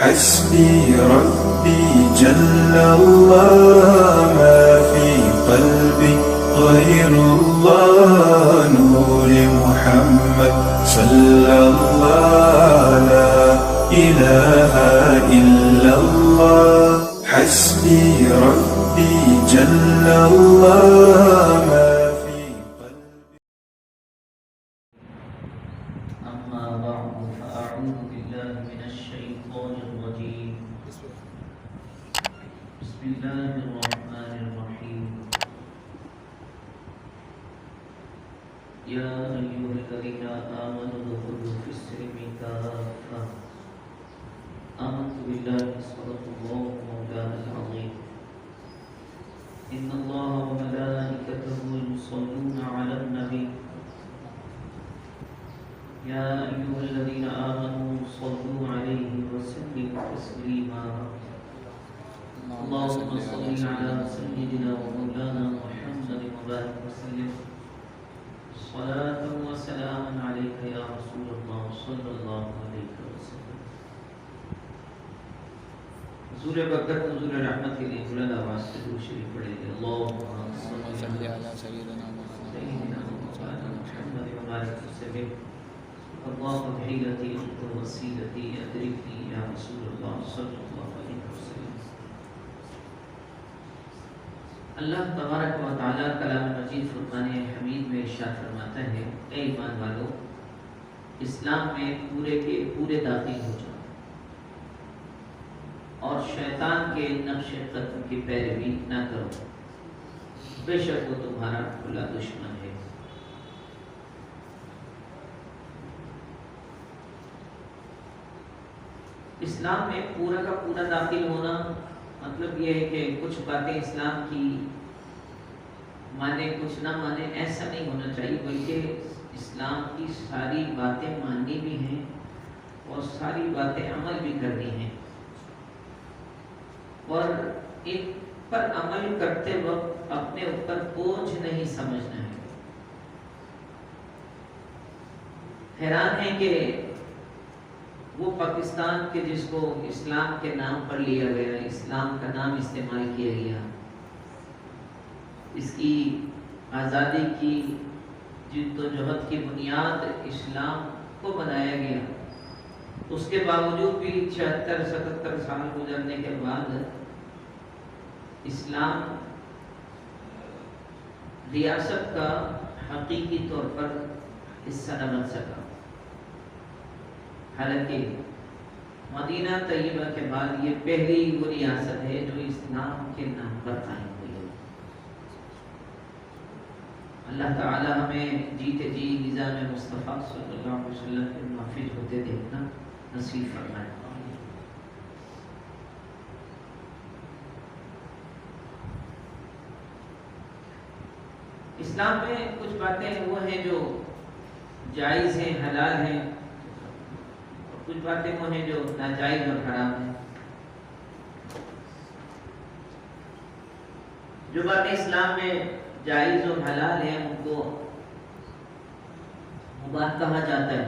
حسبي ربي جل الله ما في قلبي غير الله نور محمد صلى الله لا إله إلا الله حسبي ربي جل الله ما في قلبي. أما بعد فأعوذ بالله من الشيطان الرجيم. بسم الله الرحمن الرحيم. يا أيها الذين آمنوا ادخلوا في السلم كافة. آمنت بالله صدق الله مولانا العظيم. إن الله وملائكته يصلون على النبي يا أيها الذين آمنوا صلوا عليه وسلموا تسليما. اللهم صل على سيدنا ومولانا محمد وبارك وسلم صلاة وسلاما عليك يا رسول الله صلى الله عليه وسلم. حضور برکت حضور رحمت کے لیے بلند آواز سے درود شریف پڑھیں گے. اللهم صل على سيدنا محمد وبارك وسلم. اللهم بحيلتي أنت وسيلتي أدركني يا رسول الله صلى الله عليه وسلم. اللہ تبارک و تعالیٰ کلام مجید فرقان حمید میں ارشاد فرماتا ہے اے ایمان والو اسلام میں پورے کے پورے داخل ہو جاؤ اور شیطان کے نقش قدم کی پیروی نہ کرو بے شک وہ تمہارا کھلا دشمن ہے. اسلام میں پورا کا پورا داخل ہونا مطلب یہ ہے کہ کچھ باتیں اسلام کی مانے کچھ نہ مانے ایسا نہیں ہونا چاہیے بلکہ اسلام کی ساری باتیں ماننی بھی ہیں اور ساری باتیں عمل بھی کرنی ہیں اور ان پر عمل کرتے وقت اپنے اوپر بوجھ نہیں سمجھنا ہے. حیران ہے کہ وہ پاکستان کے جس کو اسلام کے نام پر لیا گیا اسلام کا نام استعمال کیا گیا اس کی آزادی کی جد و جہد کی بنیاد اسلام کو بنایا گیا اس کے باوجود بھی 76-77 سال گزرنے کے بعد اسلام ریاست کا حقیقی طور پر حصہ نہ بن سکا. حالانکہ مدینہ طیبہ کے بعد یہ پہلی وہ ریاست ہے جو اسلام کے نام پر قائم ہوئی ہے. اللہ تعالی ہمیں جیتے جی نظام مصطفیٰ صلی اللہ علیہ وسلم کے محفوظ ہوتے دیکھنا نصیب فرمائے. اسلام میں کچھ باتیں وہ ہیں جو جائز ہیں حلال ہیں کچھ باتیں وہ ہیں جو ناجائز اور حرام ہیں. جو باتیں اسلام میں جائز اور حلال ہیں ان کو مباح کہا جاتا ہے.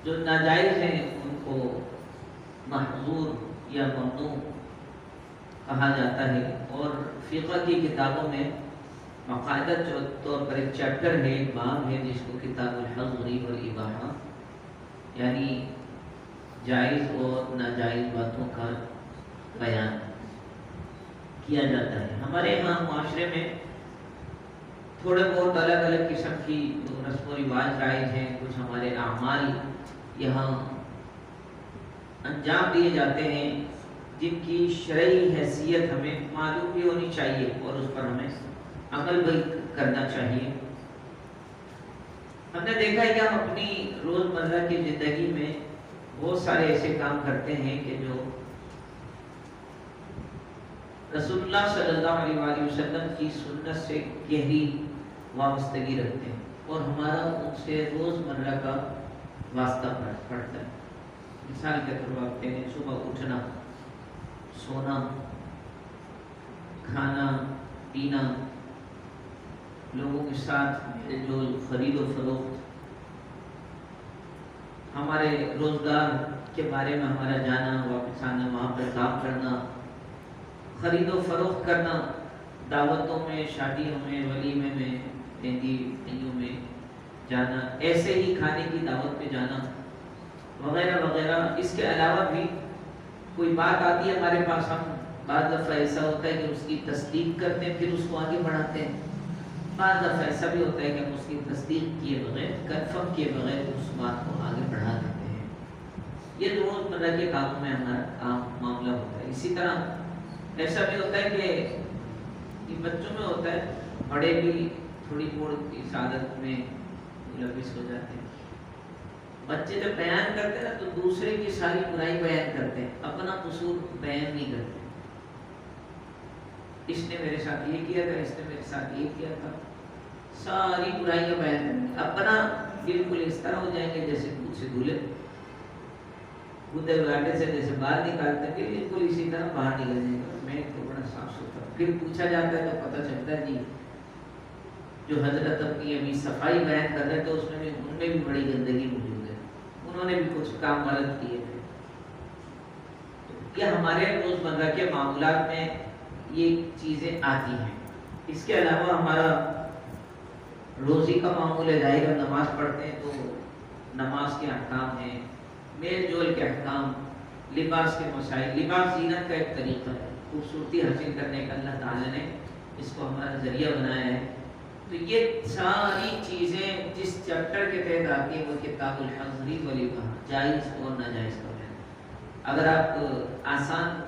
جو ناجائز ہیں ان کو محظور یا ممنوع کہا جاتا ہے. اور فقہ کی کتابوں میں باقاعدہ طور پر ایک چیپٹر ہے ایک باب ہے جس کو کتاب الحظر والاباحہ یعنی جائز اور ناجائز باتوں کا بیان کیا جاتا ہے. ہمارے یہاں معاشرے میں تھوڑے بہت الگ الگ قسم کی رسم و رواج رائج ہیں. کچھ ہمارے اعمال یہاں انجام دیے جاتے ہیں جن کی شرعی حیثیت ہمیں معلوم بھی ہونی چاہیے اور اس پر ہمیں عمل بھی کرنا چاہیے. ہم نے دیکھا ہے کہ ہم اپنی روزمرہ کی زندگی میں بہت سارے ایسے کام کرتے ہیں کہ جو رسول اللہ صلی اللہ علیہ وآلہ وسلم کی سنت سے گہری وابستگی رکھتے ہیں اور ہمارا ان سے روزمرہ کا واسطہ پڑتا ہے. مثال کے طور پر کہتے ہیں صبح اٹھنا سونا کھانا پینا لوگوں کے ساتھ جو خرید و فروخت ہمارے روزگار کے بارے میں ہمارا جانا، واپس آنا، وہاں پر کام کرنا، خرید و فروخت کرنا، دعوتوں میں، شادیوں میں، ولیمے میں، مہندی نئیوں میں جانا، ایسے ہی کھانے کی دعوت پہ جانا وغیرہ وغیرہ۔ اس کے علاوہ بھی کوئی بات آتی ہے ہمارے پاس، ہم بعض دفعہ ایسا ہوتا ہے کہ اس کی تصدیق کرتے ہیں پھر اس کو آگے بڑھاتے ہیں، بعض دفعہ ایسا بھی ہوتا ہے کہ ہم اس کی تصدیق کیے بغیر، کنفرم کیے بغیر اس بات کو آگے بڑھا دیتے ہیں۔ یہ روزمرہ کے کاموں میں ہمارا کام معاملہ ہوتا ہے۔ اسی طرح ایسا بھی ہوتا ہے کہ یہ بچوں میں ہوتا ہے، بڑے بھی تھوڑی بہت اس عادت میں ملوث ہو جاتے ہیں۔ بچے جب بیان کرتے ہیں نا تو دوسرے کی ساری برائی بیان کرتے ہیں، اپنا قصور بیان نہیں کرتے۔ اس نے میرے ساتھ یہ کیا تھا، اس نے میرے ساتھ یہ کیا تھا، ساری برائیاں بیان کریں گے، اپنا بالکل اس طرح ہو جائیں گے جیسے دودھ سے دھلے، کودے گاٹے سے جیسے باہر نکالتے ہیں بالکل اسی طرح باہر نکل جائیں گے۔ میں تو بڑا صاف ستھرا، پھر پوچھا جاتا ہے تو پتہ چلتا ہے جی جو حضرت اپنی ابھی صفائی بیان کر رہے تھے اس میں بھی، ان میں بھی بڑی گندگی موجود ہے، انہوں نے بھی کچھ کام غلط کیے تھے۔ یہ ہمارے روزمرہ کے معاملات میں یہ چیزیں آتی ہیں۔ اس کے علاوہ ہمارا روزی کا معمول ہے، ظاہر ہم نماز پڑھتے ہیں تو نماز کے احکام ہیں، میل جول کے احکام، لباس کے مسائل۔ لباس زینت کا ایک طریقہ ہے، خوبصورتی حاصل کرنے کا اللہ تعالیٰ نے اس کو ہمارا ذریعہ بنایا ہے۔ تو یہ ساری چیزیں جس چیپٹر کے تحت آتی ہیں وہ کتاب الحضری والاباحہ، جائز اور ناجائز کا بیان۔ اگر آپ آسان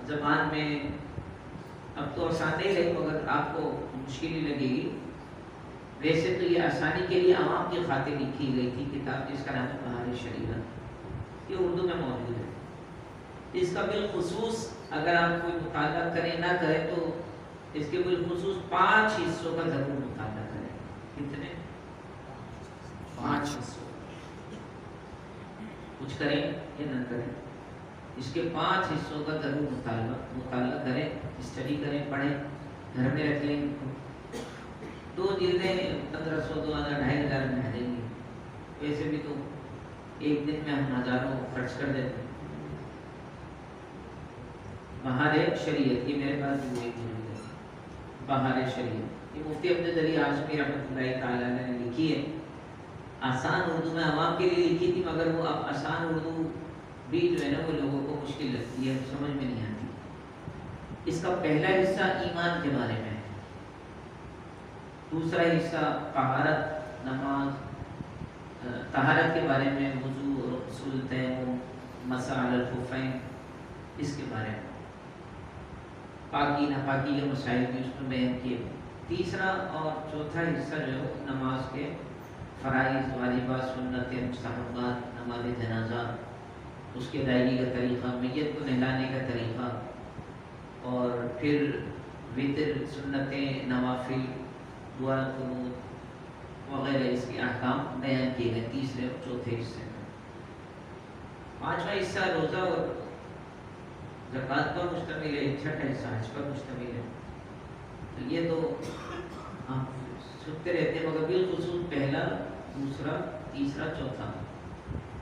زبان میں، اب تو آسان نہیں رہی مگر آپ کو مشکل ہی لگے گی، ویسے تو یہ آسانی کے لیے عوام کی خاطر لکھی گئی تھی کتاب جس کا نام ہے بہار شریعت، یہ اردو میں موجود ہے۔ اس کا بالخصوص اگر آپ کوئی مطالعہ کریں نہ کریں تو اس کے بالخصوص 5 حصوں کا ضرور مطالعہ کریں۔ کتنے؟ 5 حصوں، کچھ کریں یا نہ کریں، اس کے 5 حصوں کا ضرور مطالعہ کریں، اسٹڈی کریں، پڑھیں، گھر میں رکھ لیں۔ 2 جلدیں 1500 2000 2500 میں آ جائیں گی، ویسے بھی تو ایک دن میں ہم ہزاروں خرچ کر دیتے ہیں۔ بہار شریعت، یہ میرے پاس جو ایک جلد ہے، بہار شریعت، یہ مفتی عبد العلی ہاشمی رحمۃ اللہ تعالیٰ نے لکھی ہے، آسان اردو میں عوام کے لیے لکھی تھی، مگر وہ اب آسان اردو بھی جو ہے نا وہ لوگوں کو مشکل لگتی ہے، سمجھ میں نہیں آتی۔ اس کا پہلا حصہ ایمان کے بارے میں ہے، دوسرا حصہ طہارت، نماز، طہارت کے بارے میں، وضو اور غسل، تیمم، مسح علی الخفین، اس کے بارے میں، پاکی ناپاکی کے مسائل بھی اس میں بیان کیے۔ تیسرا اور چوتھا حصہ جو ہے نماز کے فرائض، واجبات، سنتیں، مستحبات، نماز جنازہ، اس کے ادائیگی کا طریقہ، میت کو نہلانے کا طریقہ، اور پھر وتر، سنتیں، نوافل، دعا، قنوت وغیرہ، اس کے احکام بیان کیے گئے تیسرے اور چوتھے حصے میں۔ 5واں حصہ روزہ اور زکوٰۃ پر مشتمل ہے، 6واں حصہ حج پر مشتمل ہے۔ تو یہ تو ہم سنتے رہتے ہیں، مگر بالخصوص پہلا، دوسرا، تیسرا، چوتھا،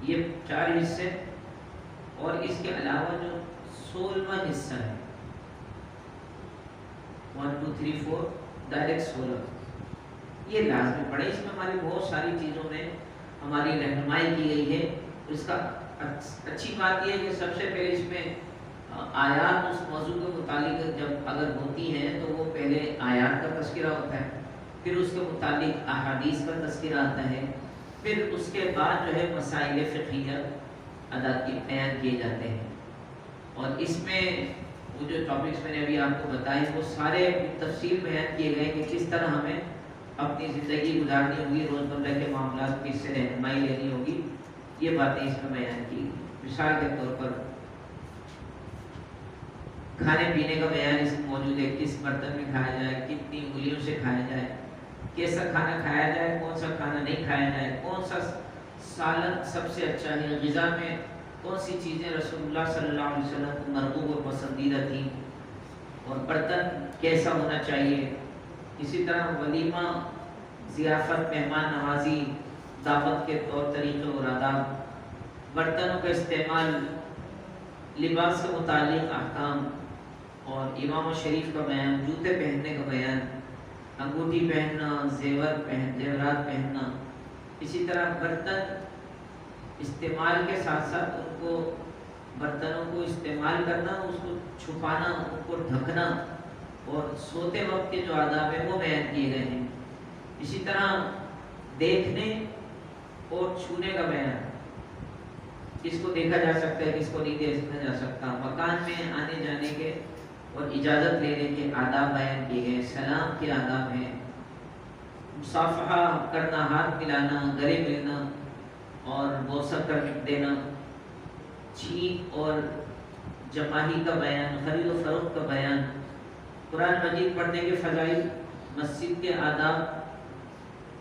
یہ 4 حصے، اور اس کے علاوہ جو 16واں حصہ ہے، 1 2 3 4 ڈائریکٹ 16، یہ لازمی پڑھیں۔ اس میں ہماری بہت ساری چیزوں میں ہماری رہنمائی کی گئی ہے۔ اس کا اچھی بات یہ ہے کہ سب سے پہلے اس میں آیات اس موضوع کے متعلق جب اگر ہوتی ہیں تو وہ پہلے آیات کا تذکرہ ہوتا ہے، پھر اس کے متعلق احادیث کا تذکرہ آتا ہے، پھر اس کے بعد جو ہے مسائل فقہیہ ادا بیان کیے جاتے ہیں۔ اور اس میں وہ جو ٹاپکس میں نے ابھی آپ کو بتائے وہ سارے تفصیل بیان کیے گئے کہ کس طرح ہمیں اپنی زندگی گزارنی ہوگی، روزمرہ کے معاملات کس سے رہنمائی لینی ہوگی، یہ باتیں اس میں بیان کی گئی۔ مثال کے طور پر کھانے پینے کا بیان اس میں موجود ہے، کس برتن میں کھایا جائے، کتنی انگلیوں سے کھایا جائے، کیسا کھانا کھایا جائے، کون سا کھانا نہیں کھایا جائے، کون سا سالن سب سے اچھا ہے، غذا میں کون سی چیزیں رسول اللہ صلی اللہ علیہ وسلم کو مرغوب اور پسندیدہ تھیں، اور برتن کیسا ہونا چاہیے۔ اسی طرح ولیمہ، ضیافت، مہمان نوازی، دعوت کے طور طریقے اور آداب، برتنوں کا استعمال، لباس کے متعلق احکام اور امام شریف کا بیان، جوتے پہننے کا بیان، انگوٹھی پہننا، زیورات پہننا، اسی طرح برتن استعمال کے ساتھ ساتھ ان کو، برتنوں کو استعمال کرنا، اس کو چھپانا، ان کو ڈھکنا، اور سوتے وقت کے جو آداب ہیں وہ بیان کیے گئے ہیں۔ اسی طرح دیکھنے اور چھونے کا بیان، کس کو دیکھا جا سکتا ہے، کس کو نہیں دیکھا جا سکتا، مکان میں آنے جانے کے اور اجازت لینے کے آداب بیان کیے گئے، سلام کے آداب ہیں، مصافحہ کرنا، ہاتھ ملانا، گلے ملنا اور بوسہ کر دینا، چھینک اور جماہی کا بیان، خرید و فروخت کا بیان، قرآن مجید پڑھنے کے فضائل، مسجد کے آداب،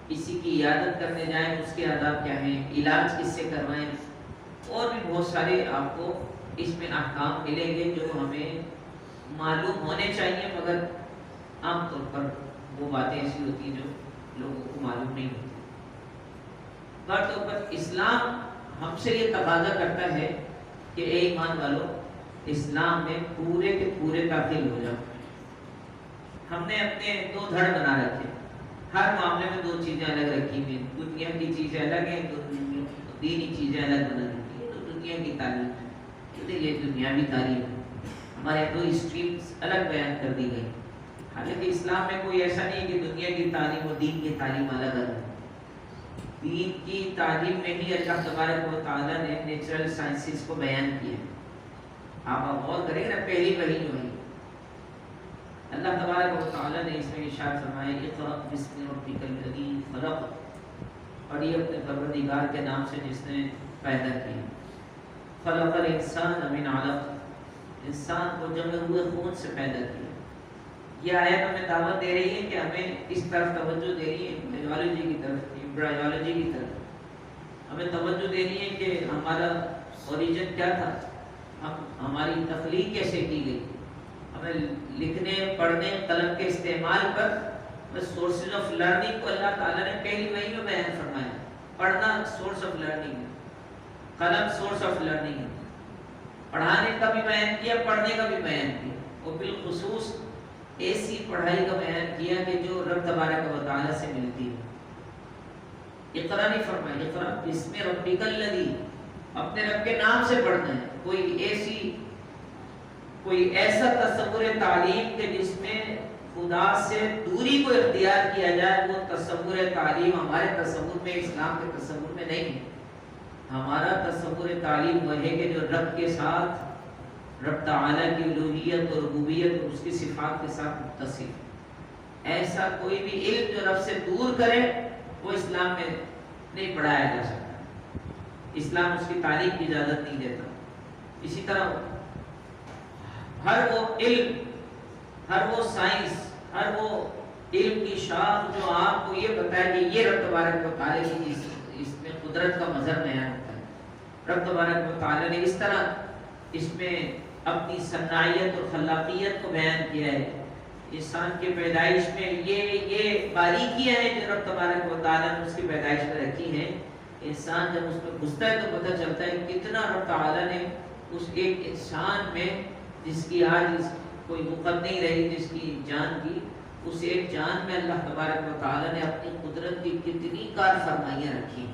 کسی کی عیادت کرنے جائیں اس کے آداب کیا ہیں، علاج کس سے کروائیں، اور بھی بہت سارے آپ کو اس میں احکام ملیں گے جو ہمیں معلوم ہونے چاہیے، مگر عام طور پر وہ باتیں ایسی ہوتی ہیں جو لوگوں کو معلوم نہیں ہوتی۔ بہر طور پر اسلام ہم سے یہ تقاضا کرتا ہے کہ اے ایمان والو، اسلام میں پورے کے پورے داخل ہو جاؤ۔ ہم نے اپنے دو دھڑ بنا رکھے، ہر معاملے میں دو چیزیں الگ رکھی ہوئی، دنیا کی چیزیں الگ ہیں، دینی چیزیں الگ بنا رکھی ہیں۔ تو دنیا کی تعلیم ہے، یہ دنیاوی تعلیم ہے، ہمارے دو اسٹریمز الگ بیان کر دی گئی۔ حالانکہ اسلام میں کوئی ایسا نہیں کہ دنیا کی تعلیم اور دین کی تعلیم الگ الگ ہے۔ دین کی تعلیم میں ہی اللہ تبارک و تعالیٰ نے نیچرل سائنسز کو بیان کیا ہے۔ آپ غور کریں نا، پہلی وحی جو ہے اللہ تبارک و تعالیٰ نے اس میں ارشاد فرمایا، اقرأ بسم ربک الذی خلق، پڑھیے اپنے پروردگار کے نام سے جس نے پیدا کیا، خلق الانسان من علق، انسان کو جمع ہوئے خون سے پیدا کیا۔ یہ آیت ہمیں دعوت دے رہی ہے کہ ہمیں اس طرف توجہ دے رہی ہے، بایولوجی کی طرف، ایمبرائیولوجی کی طرف ہمیں توجہ دے رہی ہے کہ ہمارا اوریجن کیا تھا، ہماری تخلیق کیسے کی گئی، ہمیں لکھنے، پڑھنے، قلم کے استعمال پر سورسز آف لرننگ کو اللہ تعالیٰ نے پہلی وحی میں بیان فرمایا۔ پڑھنا سورس آف لرننگ ہے، قلم سورس آف لرننگ ہے، پڑھانے کا بھی بیان کیا، پڑھنے کا بھی بیان کیا، اور بالخصوص ایسی پڑھائی کا بیان کیا کہ جو رب تبارک و تعالیٰ سے ملتی ہے۔ اقرا نہیں فرمایا، اقرا بسم ربک الذی، اپنے رب کے نام سے پڑھنا ہے۔ کوئی ایسا تصور تعلیم کہ جس میں خدا سے دوری کو اختیار کیا جائے، وہ تصور تعلیم ہمارے تصور میں، اسلام کے تصور میں نہیں ہے۔ ہمارا تصور تعلیم وہ ہے کہ جو رب کے ساتھ، رب تعالیٰ کی الوہیت اور ربوبیت اور اس کی صفات کے ساتھ متصف، ایسا کوئی بھی علم جو رب سے دور کرے وہ اسلام میں نہیں پڑھایا جا سکتا، اسلام اس کی تعلیم کی اجازت نہیں دیتا۔ اسی طرح ہر وہ علم، ہر وہ سائنس، ہر وہ علم کی شاخ جو آپ کو یہ بتائے کہ یہ رب تبارک و تعالیٰ کی اس میں قدرت کا مظہر بیان ہوتا ہے، رب تبارک و تعالیٰ نے اس طرح اس میں اپنی صنعیت اور خلاقیت کو بیان کیا ہے، انسان کی پیدائش میں یہ باریکیاں ہیں جو رب تبارک و تعالیٰ نے اس کی پیدائش میں رکھی ہیں۔ انسان جب اس میں گھستا ہے تو پتہ چلتا ہے کتنا رب تعالیٰ نے اس ایک انسان میں، جس کی آج کوئی وقت نہیں رہی، جس کی جان کی، اس ایک جان میں اللہ تبارک و تعالیٰ نے اپنی قدرت کی کتنی کار فرمائیاں رکھی۔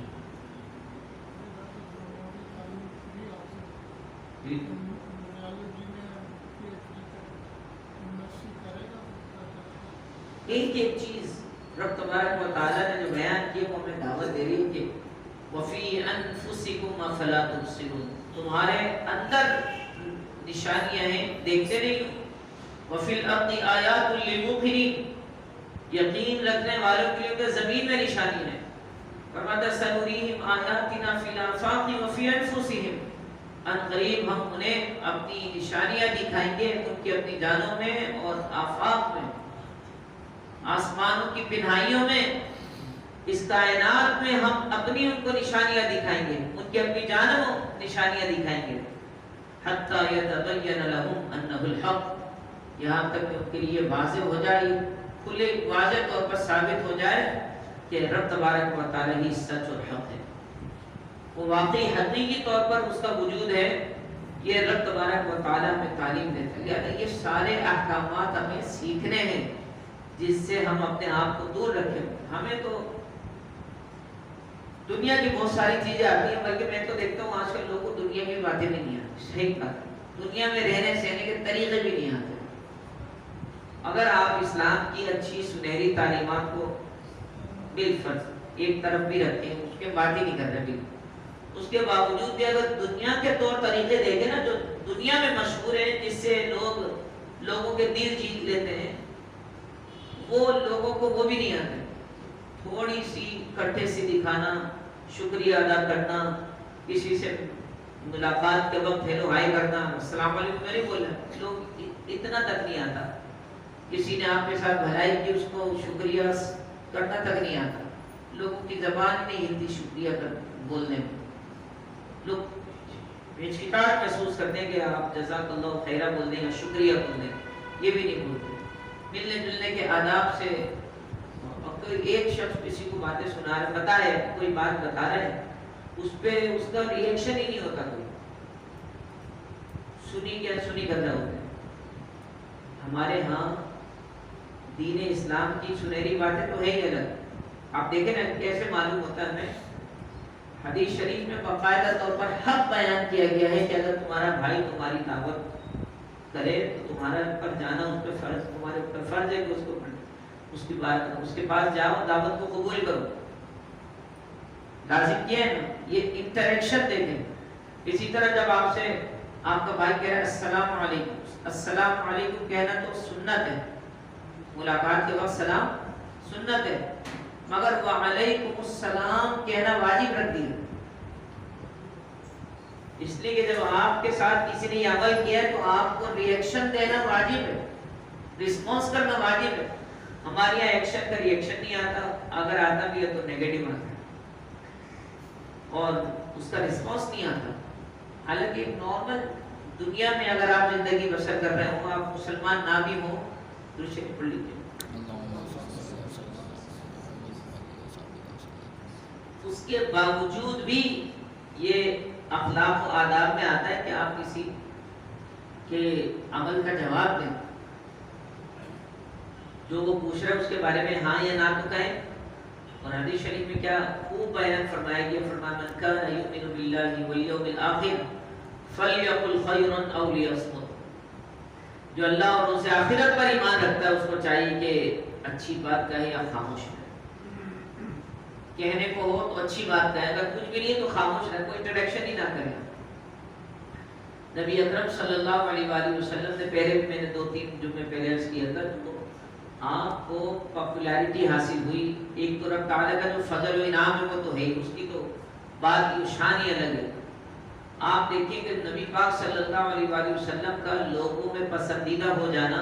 ایک ایک چیز رب تبارک و تعالیٰ نے جو بیان کی وہ ہمیں دعوت دے رہی ہے کہ وَفِي أَنفُسِكُمْ أَفَلَا تُبْصِرُونَ، تمہارے اندر نشانیاں ہیں، دیکھتے نہیں ہو۔ وَفِي الْأَرْضِ آيَاتٌ لِلْمُوقِنِينَ، یقین رکھنے والوں کے لیے زمین میں نشانی ہے۔ فرماتا سَنُرِيهِمْ آيَاتِنَا فِي الْآفَاقِ وَفِي أَنفُسِهِمْ، ان قریب ہم انہیں اپنی نشانیاں دکھائیں گے، ان کی اپنی جانوں میں اور آفاق میں، آسمانوں کی پنہائیوں میں، اس کائنات میں ہم اپنی ان کو نشانیاں دکھائیں گے، ان کی اپنی جانوں نشانیاں دکھائیں گے۔ حتی یتبین لہم انہ الحق، یہاں تک کہ ان کے لیے واضح ہو جائے، کھلے واضح طور پر ثابت ہو جائے کہ رب تبارک و تعالی ہی سچ اور حق ہے۔ وہ واقعی حقیقی طور پر اس کا وجود ہے، یہ رب تبارک و تعالیٰ میں تعلیم دیتا ہے۔ لہٰذا یہ سارے احکامات ہمیں سیکھنے ہیں جس سے ہم اپنے آپ کو دور رکھیں۔ ہمیں تو دنیا کی بہت ساری چیزیں آتی ہیں، بلکہ میں تو دیکھتا ہوں آج کل لوگوں کو دنیا کی باتیں بھی نہیں آتی۔ صحیح بات ہے، دنیا میں رہنے سہنے کے طریقے بھی نہیں آتے۔ اگر آپ اسلام کی اچھی سنہری تعلیمات کو بالفرض ایک طرف بھی رکھیں، اس کے بات ہی نہیں کر رہے بالکل، اس کے باوجود بھی اگر دنیا کے طور طریقے دیکھیں نا، جو دنیا میں مشہور ہے، جس سے لوگوں کے دل جیت لیتے ہیں، وہ لوگوں کو وہ بھی نہیں آتے۔ تھوڑی سی کٹھے سی دکھانا، شکریہ ادا کرنا، کسی سے ملاقات کے وقت ہیلو ہائی کرنا، السلام علیکم نہیں بولنا، لوگ اتنا تک نہیں آتا۔ کسی نے آپ کے ساتھ بھلائی کی، اس کو شکریہ کرنا تک نہیں آتا۔ لوگوں کی زبان نہیں ہلتی شکریہ بولنے میں، لوگ ہچکچاہٹ محسوس کرتے ہیں کہ آپ جزاک اللہ خیرہ بول دیں یا شکریہ بول دیں، یہ بھی نہیں بولتے۔ ملنے جلنے کے آداب سے، کوئی ایک شخص کسی کو باتیں سنا رہا ہے، پتا ہے کوئی بات بتا رہا ہے، اس پہ اس کا ریئیکشن ہی نہیں ہوتا، کوئی سنی کر رہا ہوتا ہے۔ ہمارے ہاں دین اسلام کی سنہری باتیں تو ہے ہی الگ۔ آپ دیکھیں نا کیسے معلوم ہوتا ہے ہمیں، حدیث شریف میں باقاعدہ طور پر حق بیان کیا گیا ہے کہ اگر تمہارا بھائی تمہاری دعوت کرے تو تمہارا پر جانا اس پہ فرض، تمہارے اوپر فرض ہے کہ اس کو اس کے پاس جاؤ، دعوت کو قبول کرو، لازم کیا ہے نا۔ یہ انٹریکشن دیکھیں۔ اسی طرح جب آپ سے آپ کا بھائی کہہ رہا ہے السلام علیکم، السلام علیکم کہنا تو سنت ہے، ملاقات کے وقت سلام سنت ہے، مگر وعلیکم السلام کہنا واجب رکھ دیا، اس لیے کہ جب آپ کے ساتھ کسی نے یہ عمل کیا ہے تو آپ کو ریئیکشن دینا واجب ہے، رسپانس کرنا واجب ہے۔ ہمارے یہاں ایکشن کا ریئیکشن نہیں آتا، اگر آتا بھی ہے تو نیگیٹو آتا ہے اور اس کا رسپانس نہیں آتا۔ حالانکہ نارمل دنیا میں اگر آپ زندگی بسر کر رہے ہوں، آپ مسلمان نہ بھی ہوں، دوسرے پڑھ لیجیے، اس کے باوجود بھی یہ اخلاق و آداب میں آتا ہے کہ آپ کسی کے عمل کا جواب دیں، جو وہ پوچھ رہے ہیں اس کے بارے میں ہاں یا نہ تو کہیں۔ اور حدیث شریف میں کیا خوب بیان فرمایا گیا، فرمایا من کان یؤمن باللہ والیوم الآخر فلیقل خیرا او لیصمت، جو اللہ اور روز آخرت پر ایمان رکھتا ہے اس کو چاہیے کہ اچھی بات کہے یا خاموش رہے۔ کہنے کو ہو تو اچھی بات کہے، اگر کچھ بھی نہیں تو خاموش رہے، کوئی انٹریکشن ہی نہ کرے۔ نبی اکرم صلی اللہ علیہ وآلہ وسلم نے پہلے، میں نے 2-3 جمعے پہلے عرض کیا تھا، تو آپ کو پاپولیرٹی حاصل ہوئی۔ ایک تو رب تعالیٰ کا جو فضل و انعام ہے وہ تو ہے، اس کی تو بات کی شان ہی الگ ہے۔ آپ دیکھیں کہ نبی پاک صلی اللہ علیہ وآلہ وسلم کا لوگوں میں پسندیدہ ہو جانا،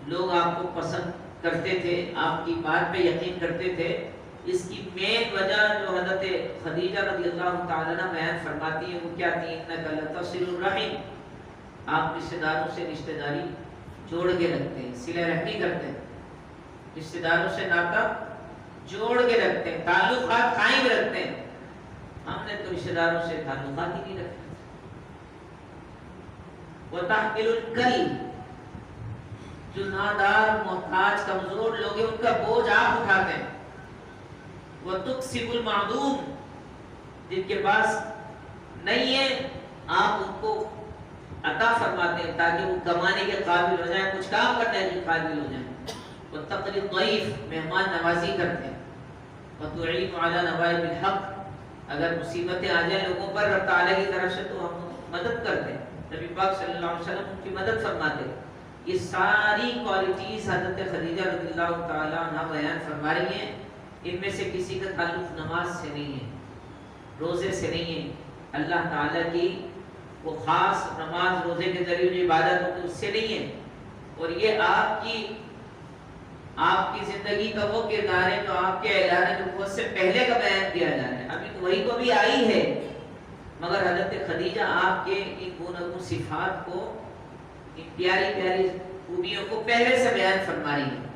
لوگ آپ کو پسند کرتے تھے، آپ کی بات پہ یقین کرتے تھے، اس کی مین وجہ جو حضرت خدیجہ رضی اللہ تعالیٰ عنہ بیان فرماتی ہیں وہ کیا تھی، انک لتصل الرحم، آپ رشتہ داروں سے رشتہ داری جوڑ کے رکھتے ہیں، صلہ رحمی کرتے ہیں، رشتہ داروں سے ناطہ جوڑ کے رکھتے ہیں، تعلقات قائم رکھتے ہیں۔ ہم نے تو رشتہ داروں سے تعلقات ہی نہیں رکھتے۔ وتحمل الکل، جو نادار، محتاج، کمزور لوگ ہیں ان کا بوجھ آپ اٹھاتے ہیں۔ وتکسب المعدوم، جن کے پاس نہیں ہے آپ ان کو عطا فرماتے ہیں تاکہ وہ کمانے کے قابل ہو جائیں، کچھ کام کرنے کے قابل ہو جائیں۔ وتقری الضیف، مہمان نوازی کرتے ہیں۔ وتعین علی نوائب الحق، اگر مصیبتیں آ جائیں لوگوں پر رب تعالیٰ کی طرف سے تو ہم مدد کرتے ہیں، نبی پاک صلی اللہ علیہ وسلم ان کی مدد فرماتے ہیں۔ یہ ساری کوالٹیز حضرت خدیجہ رضی اللہ تعالیٰ عنہ بیان فرما رہی ہیں۔ ان میں سے کسی کا تعلق نماز سے نہیں ہے، روزے سے نہیں ہے، اللہ تعالیٰ کی وہ خاص نماز روزے کے ذریعے جو عبادت ہوتی ہے اس سے نہیں ہے، اور یہ آپ کی زندگی کا وہ کردار ہے جو آپ کے اعلان نبوت سے پہلے کا بیان کیا جا رہا ہے۔ ابھی تو وہی تو بھی آئی ہے، مگر حضرت خدیجہ آپ کے ان گون صفات کو، ان پیاری پیاری خوبیوں کو پہلے سے بیان فرما رہی ہیں،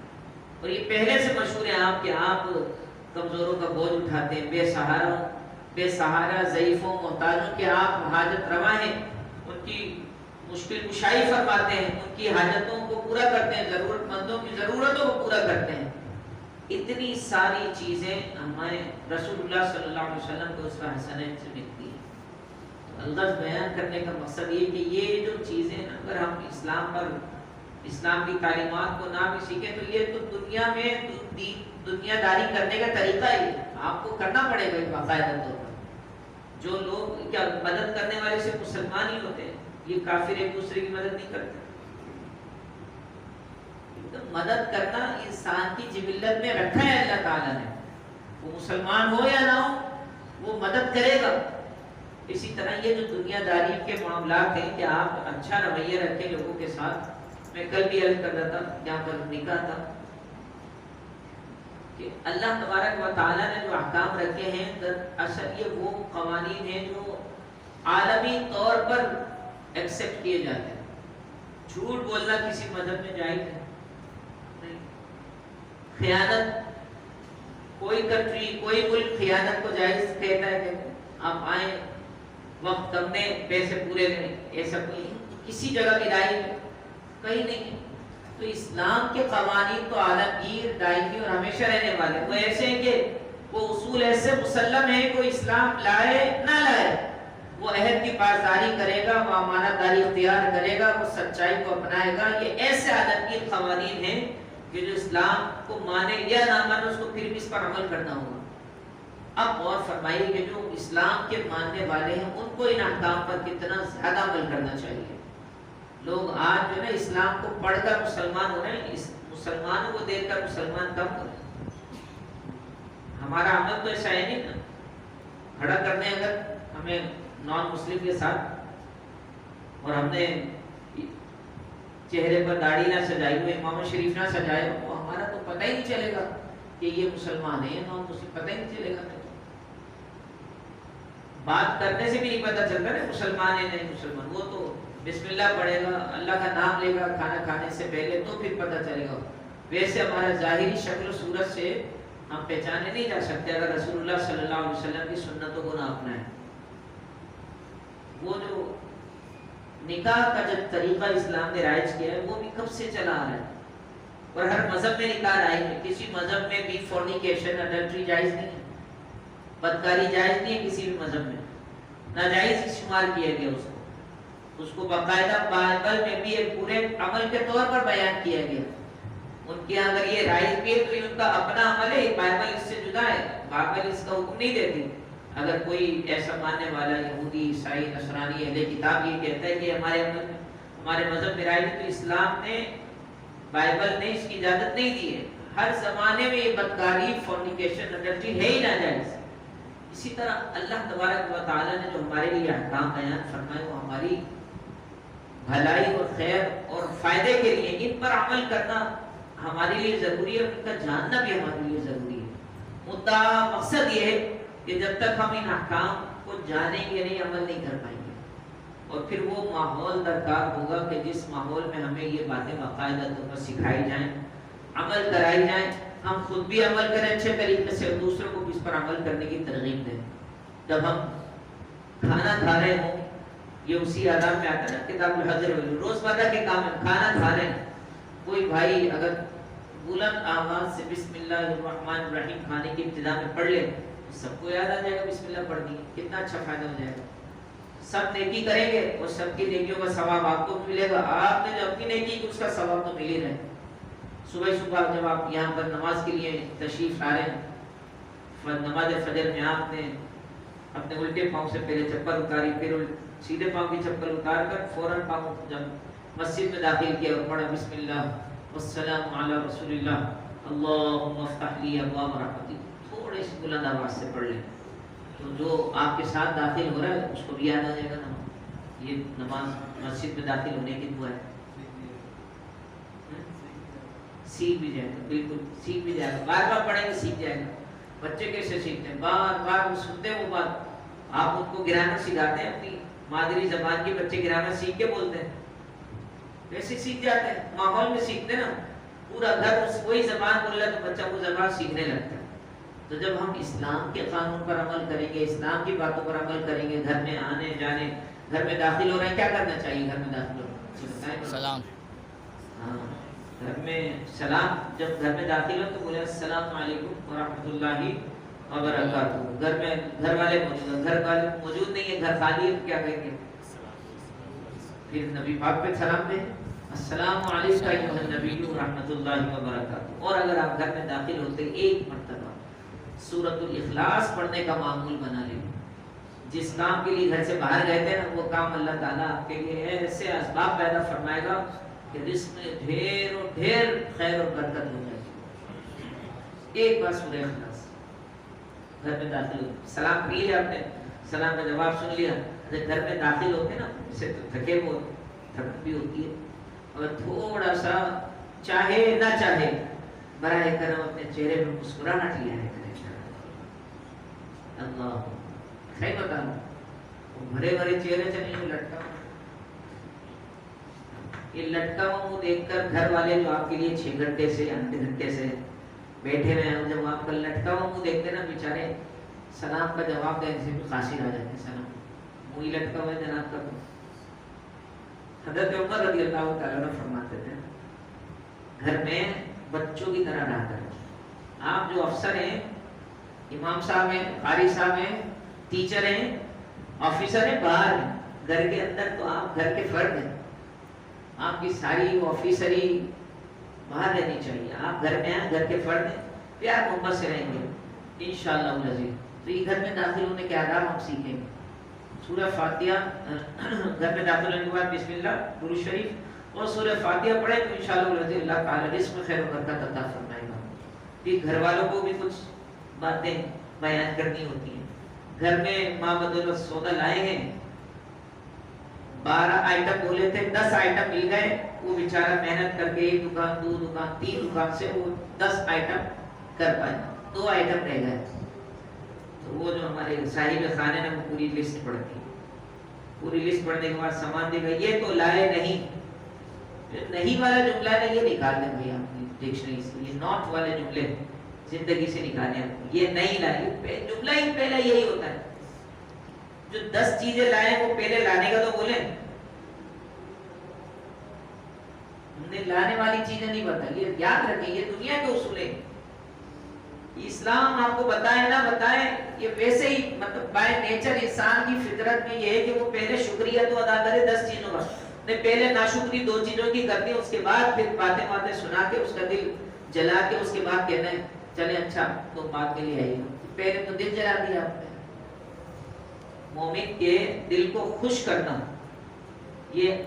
اور یہ پہلے سے مشہور ہے آپ کہ آپ کمزوروں کا بوجھ اٹھاتے ہیں، بے سہاروں بے سہارا ضعیفوں محتاجوں کے آپ حاجت روا ہیں، ان کی مشکل کشائی فرماتے ہیں، ان کی حاجتوں کو پورا کرتے ہیں، ضرورت مندوں کی ضرورتوں کو پورا کرتے ہیں. اتنی ساری چیزیں ہمیں رسول اللہ صلی اللہ علیہ وسلم کو اس کا حسنین سے ملتی ہیں. الغرض بیان کرنے کا مقصد یہ کہ یہ جو چیزیں اگر ہم اسلام کی تعلیمات کو نہ بھی سیکھیں تو یہ تو دنیا میں دنیا داری کرنے کا طریقہ ہی ہے. آپ کو کرنا پڑے گا باقاعدہ طور پر. جو لوگ کیا مدد کرنے والے سے مسلمان ہی ہوتے ہیں، یہ کافر ایک دوسرے کی مدد نہیں کرتے. تو مدد کرنا انسان کی جبلت میں رکھا ہے اللہ تعالیٰ نے. وہ مسلمان ہو یا نہ ہو وہ مدد کرے گا. اسی طرح یہ جو دنیا داری کے معاملات ہیں کہ آپ اچھا رویہ رکھیں لوگوں کے ساتھ. میں کل بھی عرض کر رہا تھا یہاں پر نکاح تھا کہ اللہ تبارک و تعالیٰ نے جو احکام رکھے ہیں دراصل یہ وہ قوانین ہیں جو عالمی طور پر ایکسیپٹ کیے جاتے ہیں. جھوٹ بولنا کسی مذہب میں جائز ہے نہیں. خیانت کوئی کنٹری کوئی ملک خیانت کو جائز کہتا ہے کہ آپ آئیں وقت کم دیں پیسے پورے کریں، ایسا کوئی کسی جگہ بھی رائے کہیں نہیں. تو اسلام کے قوانین تو عالمگیر دائمی اور ہمیشہ رہنے والے. وہ ایسے ہیں کہ وہ اصول ایسے مسلم ہیں کوئی اسلام لائے نہ لائے وہ عہد کی پاسداری کرے گا، وہ امانت داری اختیار کرے گا، وہ سچائی کو اپنائے گا. یہ ایسے عالمگیر قوانین ہیں کہ جو اسلام کو مانے یا نہ مانے اس کو پھر بھی اس پر عمل کرنا ہوگا. اب غور فرمائیے کہ جو اسلام کے ماننے والے ہیں ان کو ان احکام پر کتنا زیادہ عمل کرنا چاہیے. لوگ آج جو ہے اسلام کو پڑھ کر مسلمان ہو رہے ہیں، اس مسلمانوں کو دیکھ کر مسلمان کم ہو رہے ہیں. ہمارا عمل تو ایسا ہے نہیں نا. کھڑا کرنے اگر ہمیں نان مسلم کے ساتھ اور ہم نے چہرے پر داڑھی نہ سجائی ہوئی، امام شریف نہ سجائے، تو ہمارا تو پتہ ہی نہیں چلے گا کہ یہ مسلمان ہے یا نان مسلم، پتہ ہی نہیں چلے گا. بات کرنے سے بھی نہیں پتہ چلتا نا مسلمان ہے نہیں مسلمان. وہ تو بسم اللہ پڑھے گا، اللہ کا نام لے گا کھانا کھانے سے پہلے تو پھر پتہ چلے گا. ویسے ہمارا ظاہری شکل و صورت سے ہم پہچانے نہیں جا سکتے اگر رسول اللہ صلی اللہ علیہ وسلم کی سنتوں کو نہ اپنائیں. وہ جو نکاح کا جو طریقہ اسلام نے رائج کیا ہے وہ بھی کب سے چلا آ رہا ہے اور ہر مذہب میں نکاح رائج ہے. کسی مذہب میں بھی فورنیکیشن اڈلٹری جائز نہیں ہے، بدکاری جائز نہیں ہے. کسی بھی مذہب میں ناجائز شمار کیا گیا اس کو باقاعدہ بائبل میں بھی ایک پورے عمل کے طور پر بیان کیا گیا. ان کے اگر یہ رائج بھی ہے تو ان کا اپنا عمل ہے، بائبل اس سے جدا ہے. بائبل اس کا حکم نہیں دیتی. اگر کوئی ایسا ماننے والا یہودی عیسائی نصرانی اہل کتاب یہ کہتا ہے کہ ہمارے عمل میں ہمارے مذہب میں رائج ہے تو اسلام نے بائبل نے اس کی اجازت نہیں دی ہے. ہر زمانے میں یہ بدکاری فورنیکیشن اڈلٹری ہے ہی ناجائز. اسی طرح اللہ تبارک و تعالیٰ نے جو ہمارے لیے احکام بیان فرمائے وہ ہماری بھلائی اور خیر اور فائدے کے لیے. ان پر عمل کرنا ہمارے لیے ضروری ہے اور ان کا جاننا بھی ہمارے لیے ضروری ہے. مدعا مقصد یہ ہے کہ جب تک ہم ان احکام کو جانیں گے نہیں عمل نہیں کر پائیں گے. اور پھر وہ ماحول درکار ہوگا کہ جس ماحول میں ہمیں یہ باتیں باقاعدہ طور پر سکھائی جائیں، عمل کرائی جائیں، ہم خود بھی عمل کریں اچھے طریقے سے اور دوسروں کو بھی اس پر عمل کرنے کی ترغیب دیں. جب ہم کھانا کھا رہے ہوں یہ اسی آداب میں آتا ہے نا کتاب الحجر روزمرہ کے کام میں کھانا کھا رہے ہیں، کوئی بھائی اگر بلند آواز سے بسم اللہ الرحمن الرحیم کھانے کی ابتدا میں پڑھ لے سب کو یاد آ جائے گا بسم اللہ پڑھنی، کتنا اچھا فائدہ ہو جائے گا. سب نیکی کریں گے اور سب کی نیکیوں کا ثواب آپ کو ملے گا. آپ نے جو اپنی نیکی کی اس کا ثواب تو مل ہی رہے. صبح جب آپ یہاں پر نماز کے لیے تشریف لا رہے ہیں، نماز فجر میں آپ نے اپنے الٹے پاؤں سے پہلے چپل اتاری، پھر سیدھے پاؤں کی چپل اتار کر فوراً پاؤں جب مسجد میں داخل کیا اور پڑھا بسم اللہ والسلام علی رسول اللہ اللہم افتح لی ابواب رحمتک، تھوڑے سی بلند آواز سے پڑھ لیں تو جو آپ کے ساتھ داخل ہو رہا ہے اس کو بھی یاد آ جائے گا. یہ نماز مسجد میں داخل ہونے کی دعا ہے. سیکھ بھی جائے گا، بالکل سیکھ بھی جائے گا. بار بار پڑھیں گے سیکھ جائے گا. بچے کیسے سیکھتے ہیں؟ بار بار وہ سنتے ہیں وہ بات. آپ ان کو گرامر سکھاتے ہیں، اپنی مادری زبان کے بچے گرامر سیکھ کے بولتے ہیں، ویسے سیکھ جاتے ہیں. ماحول میں سیکھتے ہیں نا، پورا گھر وہی زبان بول رہا ہے تو بچہ وہ زبان سیکھنے لگتا ہے. تو جب ہم اسلام کے قانون پر عمل کریں گے، اسلام کی باتوں پر عمل کریں گے، گھر میں آنے جانے، گھر میں داخل ہو رہے ہیں، کیا کرنا چاہیے گھر میں داخل ہو رہے ہیں؟ سلام. ہاں، گھر میں سلام. جب گھر میں داخل ہو تو بولے السلام علیکم ورحمۃ اللہ وبرکاتہ. گھر میں گھر والے موجود ہیں، گھر والے موجود نہیں ہے، گھر خالی ہے، کیا کہیں گے؟ پھر نبی پاک پہ سلام دیں، السلام علیکم ایھا النبی ورحمۃ اللہ وبرکاتہ. اور اگر آپ گھر میں داخل ہوتے ایک مرتبہ سورۃ الاخلاص پڑھنے کا معمول بنا لیں. جس کام کے لیے گھر سے باہر گئے تھے نا، وہ کام اللہ تعالیٰ آپ کے لیے ایسے اسباب پیدا فرمائے گا کہ رزق میں ڈھیر اور ڈھیر خیر اور برکت ہو جائے گی. ایک بار سورہ اخلاص گھر میں داخل ہو، سلام پڑھ لیا آپ نے، سلام کا جواب سن لیا. گھر میں داخل ہوتے نا، اسے تو تھکے وہ تھکن بھی ہوتی ہے، اور تھوڑا سا چاہے نہ چاہے براہ کرم اپنے چہرے پر مسکراہٹ لیا ہے. اللہ صحیح بتا رہا ہوں، بھرے بھرے چہرے سے نہیں لٹکا. یہ لٹکا ہوا منہ دیکھ کر گھر والے جو آپ کے لیے 6 گھنٹے سے 8 گھنٹے سے بیٹھے ہوئے ہیں، جب آپ کا لٹکا ہوا منہ دیکھتے نا، بیچارے سلام کا جواب دینے سے بھی قاصر آ جاتے ہیں. سلام منہ ہی لٹکا ہوا ہے جناب کا. حضرت عمر رضی اللہ تعالیٰ عنہ فرماتے تھے گھر میں بچوں کی طرح رہا کرو. آپ جو افسر ہیں، امام صاحب ہیں، قاری صاحب ہیں، ٹیچر ہیں، آفیسر ہیں، باہر ہیں، گھر کے اندر تو آپ گھر کے فرد ہیں. آپ کی ساری آفیسری باہر رہنی چاہیے. آپ گھر میں ہیں، گھر کے فرد ہیں، پیار محبت سے رہیں گے انشاءاللہ العزیز. تو یہ گھر میں داخل ہونے کے آداب ہم سیکھیں گے. سورہ فاتحہ گھر میں داخل ہونے کے بعد بسم اللہ درود شریف اور سورہ فاتحہ پڑھیں تو انشاءاللہ العزیز اللہ تعالی رزق میں خیر و برکت عطا فرمائے گا. پھر گھر والوں کو بھی کچھ باتیں بیان کرنی ہوتی ہیں. گھر میں ماں بدولت سودا لائے ہیں، 12 آئٹم بولے تھے، 10 آئٹم مل گئے. وہ بیچارہ محنت کر کے 1 دکان 2 دکان 3 دکان سے وہ 10 آئٹم کر پائے، 2 آئٹم رہ گئے. تو وہ جو ہمارے صاحب خانے نے وہ پوری لسٹ پڑھتی، پوری لسٹ پڑھنے کے بعد سامان دے گا، یہ تو لائے نہیں. نہیں والا جملہ ہے یہ نکال دیں بھائی آپ نے ڈکشنری سے. یہ ناٹ والے جملے زندگی سے نکالیں. یہ نہیں لائے جملہ ہی پہلا یہی ہوتا ہے. جو 10 چیزیں لائے وہ پہلے لانے کا تو بولیں. ہم نے لانے والی چیزیں نہیں بتائی. یہ یاد رکھیں، یہ دنیا کے اصول ہیں. اسلام آپ کو بتائے نہ بتائے، یہ ویسے ہی مطلب بائی نیچر انسان کی فطرت میں یہ ہے کہ وہ پہلے شکریہ تو ادا کرے 10 چیزوں کا. نہیں پہلے ناشکری 2 چیزوں کی کرنی، اس کے بعد پھر باتیں سنا کے اس کا دل جلا کے اس کے بعد کہنا ہے چلے اچھا تو بات کے لیے آئیے. پہلے تو دل جلا دیا آپ نے. مومن کے دل کو خوش کرنا، یہ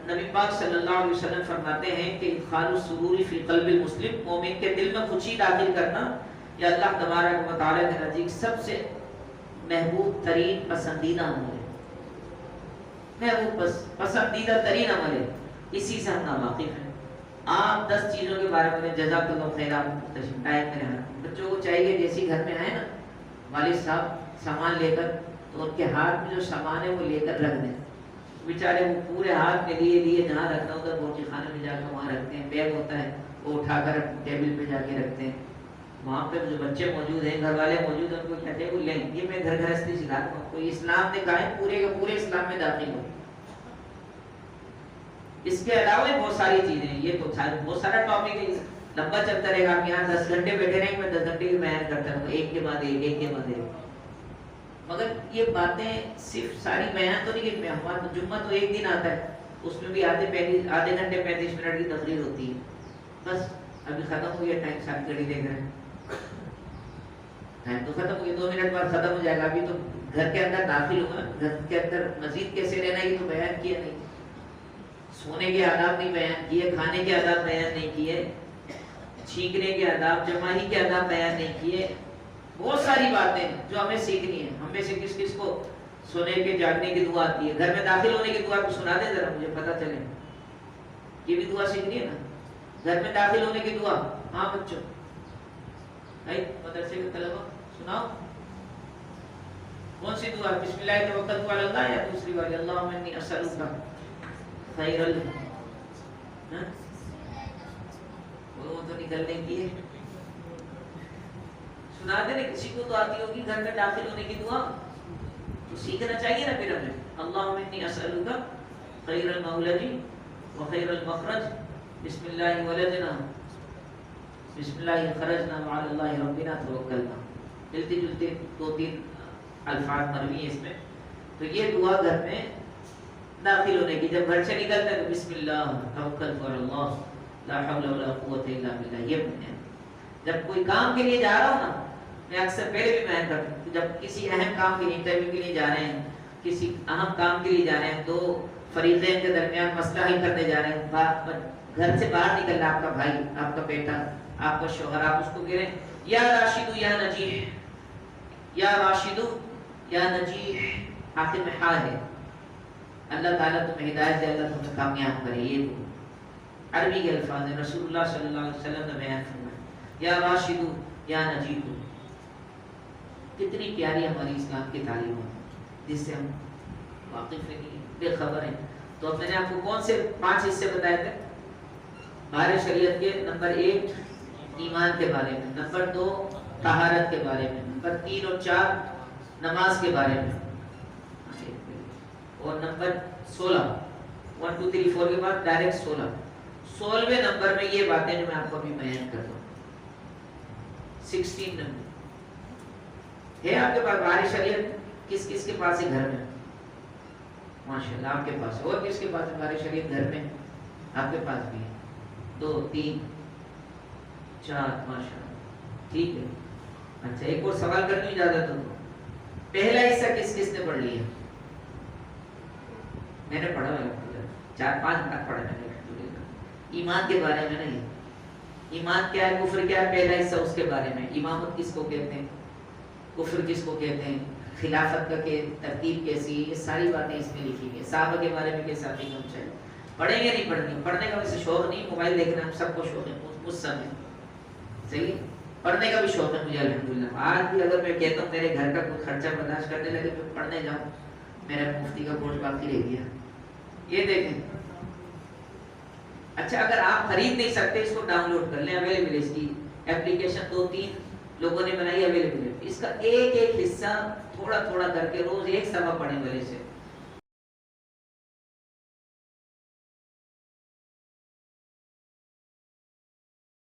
نبی پاک صلی اللہ علیہ وسلم فرماتے ہیں کہ ادخال السرور فی قلب المسلم، مومن کے دل میں خوشی داخل کرنا یہ اللہ تبارک و تعالی کے نزدیک سب سے محبوب ترین پسندیدہ عمل ہے. محبوب پسندیدہ ترین عمل ہے. اسی سے ہم ناواقف ہیں. آپ 10 چیزوں کے بارے میں جزاک اللہ خیر آپ ٹائم میں رہنا. بچوں کو چاہیے جیسی گھر میں آئے نا والد صاحب سامان لے کر، تو ان کے ہاتھ میں جو سامان ہے وہ لے کر رکھ دیں. بیچارے وہ پورے ہاتھ میں لیے جہاں رکھنا ہوتا ہے بورچی خانے میں جا کر وہاں رکھتے ہیں. بیگ ہوتا ہے وہ اٹھا کر ٹیبل پہ جا کے رکھتے ہیں. وہاں پہ جو بچے موجود ہیں، گھر والے موجود ہیں، ان کو کہتے ہیں وہ لیں. یہ میں گھر گھرستی سکھاتا ہوں. کوئی اسلام نے کہا ہے پورے کا پورے اسلام میں داخل ہو. اس کے علاوہ بہت ساری چیزیں، یہ تو بہت سارا ٹاپک ہے، لمبا چلتا رہے گا. آپ یہاں 10 گھنٹے بیٹھے رہیں گے، میں 10 گھنٹے کی بیان کرتا رہوں، ایک کے بعد ایک. مگر یہ باتیں صرف ساری بیان تو نہیں کہ ہمارا جمعہ تو ایک دن آتا ہے، اس میں بھی آدھے گھنٹے 35 منٹ کی تقریر ہوتی ہے. بس ابھی ختم ہو گیا ٹائم، ساتھ گھڑی دیکھ رہے ہیں، ٹائم تو ختم ہو گیا، 2 منٹ بعد ختم ہو جائے گا. ابھی تو گھر کے اندر داخل ہوگا، گھر کے اندر مزید کیسے رہنا یہ تو بیان کیا نہیں. سونے کے آداب نہیں بیان کیے، کھانے کے آداب بیان نہیں کیے، چھینکنے کے آداب، جماہی کے آداب بیان نہیں کیے. بہت ساری باتیں جو ہمیں سیکھنی ہے. ہم میں سے کس کس کو سونے کے جاگنے کی دعا آتی ہے؟ گھر میں داخل ہونے کی دعا کو سنا دیں ذرا، مجھے پتہ چلے. یہ بھی دعا سیکھنی ہے نا، گھر میں داخل ہونے کی دعا. ہاں بچوں مدرسے کے طلبہ سناؤ کون سی دعا؟ بسم اللہ توکلت علی اللہ یا دوسری والی اللہم انی اسألک خیر وہ تو نکلنے کی ہے. سنا دے نا، کسی کو تو آتی ہوگی گھر میں داخل ہونے کی دعا، تو سیکھنا چاہیے نا پھر ہمیں. اللہم انی اسألک خیر المولج و خیر المخرج، بسم اللہ ولجنا بسم اللہ خرجنا وعلی اللہ ربنا توکلنا. ملتے جلتے 2-3 الفاظ مروی ہیں اس میں. تو یہ دعا گھر میں داخل ہونے کی، جب گھر سے نکلتے ہیں تو بسم اللہ توکلت علی اللہ لا حول ولا قوت الا باللہ. یہ بنے جب کوئی کام کے لیے جا رہا ہوں نا، میں اکثر پہلے بھی بیان کرتا ہوں، جب کسی اہم کام کے لیے انٹرویو کے لیے جا رہے ہیں، کسی اہم کام کے لیے جا رہے ہیں، دو فریقین کے درمیان مسئلہ حل کرنے جا رہے ہیں، گھر سے باہر نکل رہا آپ کا بھائی، آپ کا بیٹا، آپ کا شوہر، آپ اس کو کہہ رہے ہیں یا راشد یا نجیح، یا راشد یا نجیح، آخر میں ہاں ہے. اللہ تعالیٰ تمہیں ہدایت دے، اللہ تمہیں کامیاب کرے. یہ تو عربی کے الفاظ ہیں، رسول اللہ صلی اللہ علیہ وسلم نے بیان فرمایا یا راشد یا نجیح. کتنی پیاری ہماری اسلام کی تعلیم ہے جس سے ہم واقف نہیں، بے خبر ہیں. تو اب میں نے آپ کو کون سے 5 حصے بتائے تھے ہمارے شریعت کے؟ نمبر 1 ایمان کے بارے میں، نمبر 2 طہارت کے بارے میں، نمبر 3 اور 4 نماز کے بارے میں، اور نمبر 16 1 2 3 4 کے بعد ڈائریکٹ 16ویں نمبر میں یہ باتیں جو میں آپ کو ابھی بیان کرتا ہوں. 16 نمبر ہے آپ کے پاس. بارش شریعت کس کس کے پاس ہے گھر میں؟ ماشاءاللہ آپ کے پاس. اور کس کے پاس ہے بارش شریعت گھر میں؟ آپ کے پاس بھی ہے. 2 3 4 ماشاءاللہ، ٹھیک ہے. اچھا ایک اور سوال کرنے کی اجازت ہو. پہلا حصہ کس کس نے پڑھ لیا؟ میں نے پڑھا ہے 4-5 بار پڑھا ہے. ایمان کے بارے میں نہیں، ایمان کیا ہے، کفر کیا ہے، پہلا حصہ اس کے بارے میں. امامت کس کو کہتے ہیں، کفر کس کو کہتے ہیں، خلافت کا ترتیب کیسی، یہ ساری باتیں اس میں لکھی گئی. صحابہ کے بارے میں کیسا نہیں ہونا چاہیے. پڑھیں گے نہیں پڑھیں گے، پڑھنے کا ویسے شوق نہیں، موبائل دیکھنا ہم سب کو شوق ہے، مجھ سب ہے صحیح. پڑھنے کا بھی شوق ہے مجھے الحمدللہ. آج بھی اگر میں کہتا ہوں میرے گھر کا کوئی خرچہ برداشت کرنے لگے تو پڑھنے جاؤں، میرا مفتی کا گوشت باقی رہ گیا. یہ دیکھیں. اچھا اگر آپ خرید نہیں سکتے اس کو ڈاؤن لوڈ کر لیں، اویلیبل ہے اس کی اپلیکیشن، 2-3 لوگوں نے بنائی، اویلیبل ہے. اس کا ایک ایک حصہ تھوڑا تھوڑا کر کے روز ایک صفحہ پڑھیں بھلے سے،